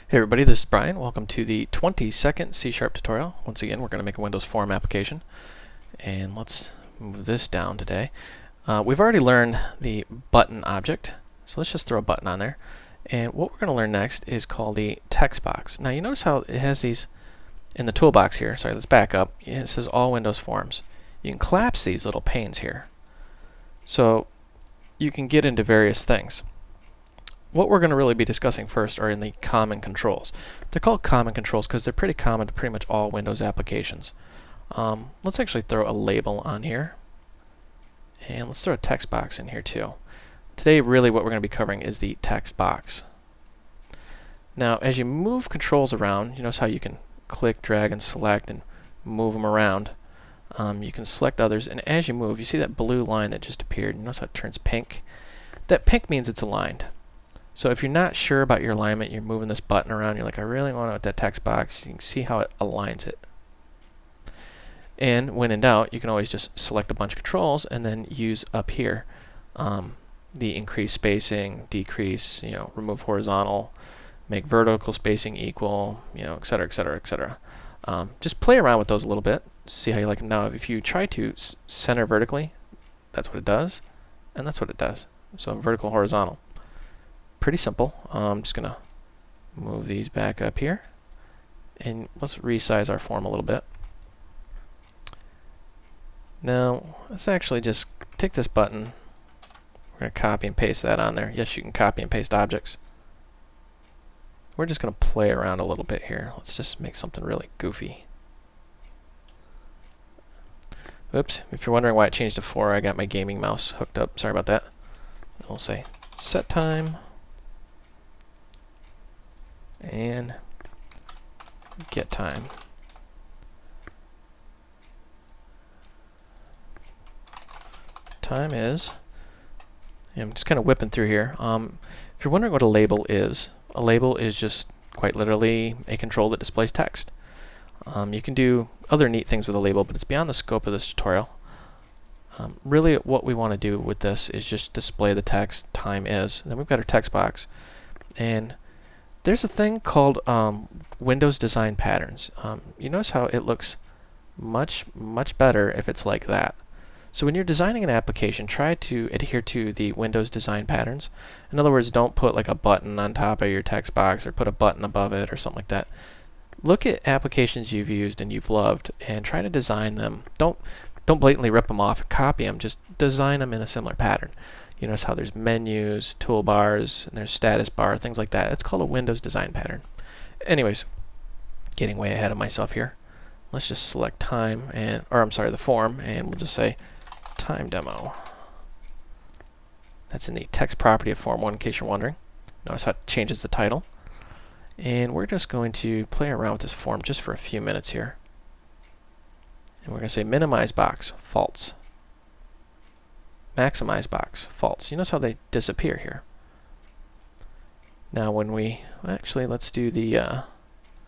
Hey everybody, this is Brian. Welcome to the 22nd C# tutorial. Once again, we're going to make a Windows Form application. And let's move this down today. We've already learned the button object, so let's just throw a button on there. And what we're going to learn next is called the text box. Now you notice how it has these in the toolbox here. Sorry, let's back up. It says all Windows Forms. You can collapse these little panes here. So you can get into various things. What we're going to really be discussing first are in the common controls. They're called common controls because they're pretty common to pretty much all Windows applications. Let's actually throw a label on here. And let's throw a text box in here too. Today really what we're going to be covering is the text box. Now as you move controls around, you notice how you can click, drag, and select and move them around. You can select others, and as you move, you see that blue line that just appeared. You notice how it turns pink? That pink means it's aligned. So if you're not sure about your alignment, you're moving this button around, you're like, I really want it with that text box, you can see how it aligns it. And when in doubt, you can always just select a bunch of controls and then use up here the increase spacing, decrease, remove horizontal, make vertical spacing equal, etc., etc., etc. Just play around with those a little bit, see how you like them. Now, if you try to center vertically, that's what it does, and that's what it does. So vertical, horizontal. Pretty simple. I'm just going to move these back up here, and let's resize our form a little bit. Now, let's actually just take this button. We're going to copy and paste that on there. Yes, you can copy and paste objects. We're just going to play around a little bit here. Let's just make something really goofy. Oops, if you're wondering why it changed to 4, I got my gaming mouse hooked up. Sorry about that. We'll say set time. And get time. Time is, I'm just kind of whipping through here. If you're wondering what a label is just quite literally a control that displays text. You can do other neat things with a label, but it's beyond the scope of this tutorial. Really what we want to do with this is just display the text time is. And then we've got our text box, and there's a thing called Windows Design Patterns. You notice how it looks much better if it's like that. So when you're designing an application, try to adhere to the Windows Design Patterns. In other words, don't put like a button on top of your text box or put a button above it or something like that. Look at applications you've used and you've loved and try to design them. Don't blatantly rip them off and copy them. Just design them in a similar pattern. You notice how there's menus, toolbars, and there's status bar, things like that. It's called a Windows Design Pattern. Anyways, getting way ahead of myself here. Let's just select time, the form, and we'll just say time demo. That's in the text property of form 1 in case you're wondering. Notice how it changes the title. And we're just going to play around with this form just for a few minutes here. And we're going to say minimize box, false. Maximize box, false. You notice how they disappear here. Now when we, actually let's do the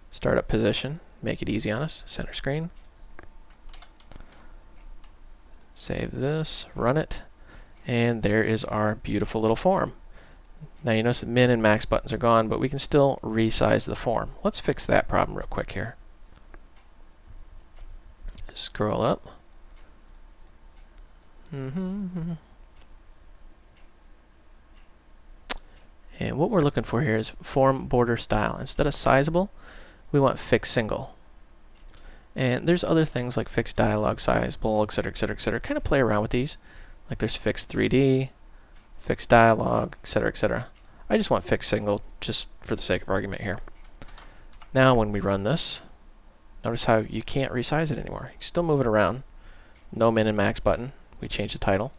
startup position, make it easy on us, center screen. Save this, run it, and there is our beautiful little form. Now you notice the min and max buttons are gone, but we can still resize the form. Let's fix that problem real quick here. Scroll up. And what we're looking for here is form border style. Instead of sizable, we want fixed single. And there's other things like fixed dialog, sizable, etc., etc., etc. Kind of play around with these. Like there's fixed 3D, fixed dialog, etc., etc. I just want fixed single just for the sake of argument here. Now when we run this, notice how you can't resize it anymore. You can still move it around. No min and max button. We change the title.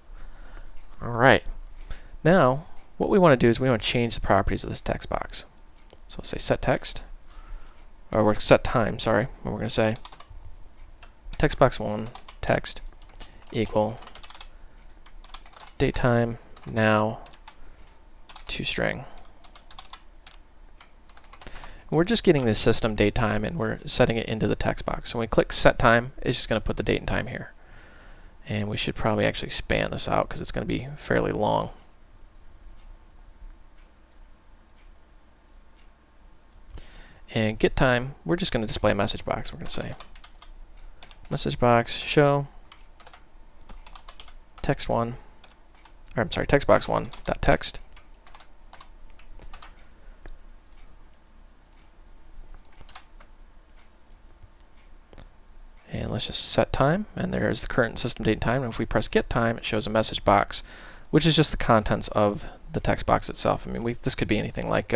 Alright. Now, what we want to do is we want to change the properties of this text box. So we'll say set text, or we're set time, sorry. And we're going to say text box 1 text equal datetime now to string. We're just getting the system date time and we're setting it into the text box. So when we click set time, it's just going to put the date and time here. And we should probably actually span this out because it's going to be fairly long. And get time, we're just going to display a message box. We're going to say message box show text1, or I'm sorry, textbox1.text. And let's just set time, and there's the current system date and time. And if we press get time, it shows a message box, which is just the contents of the text box itself. I mean, this could be anything like,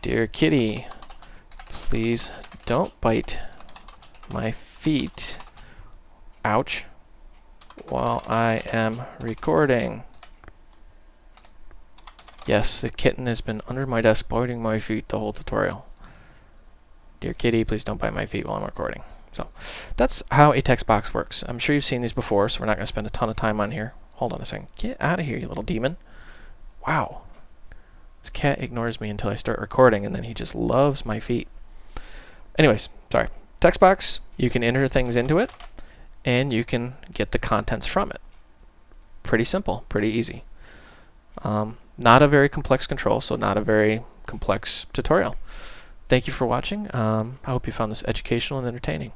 dear kitty, please don't bite my feet, ouch, while I am recording. Yes, the kitten has been under my desk biting my feet the whole tutorial. Dear kitty, please don't bite my feet while I'm recording. So that's how a text box works. I'm sure you've seen these before, so we're not going to spend a ton of time on here. Hold on a second. Get out of here, you little demon. Wow. This cat ignores me until I start recording, and then he just loves my feet. Anyways, sorry. Text box, you can enter things into it, and you can get the contents from it. Pretty simple, pretty easy. Not a very complex control, so not a very complex tutorial. Thank you for watching. I hope you found this educational and entertaining.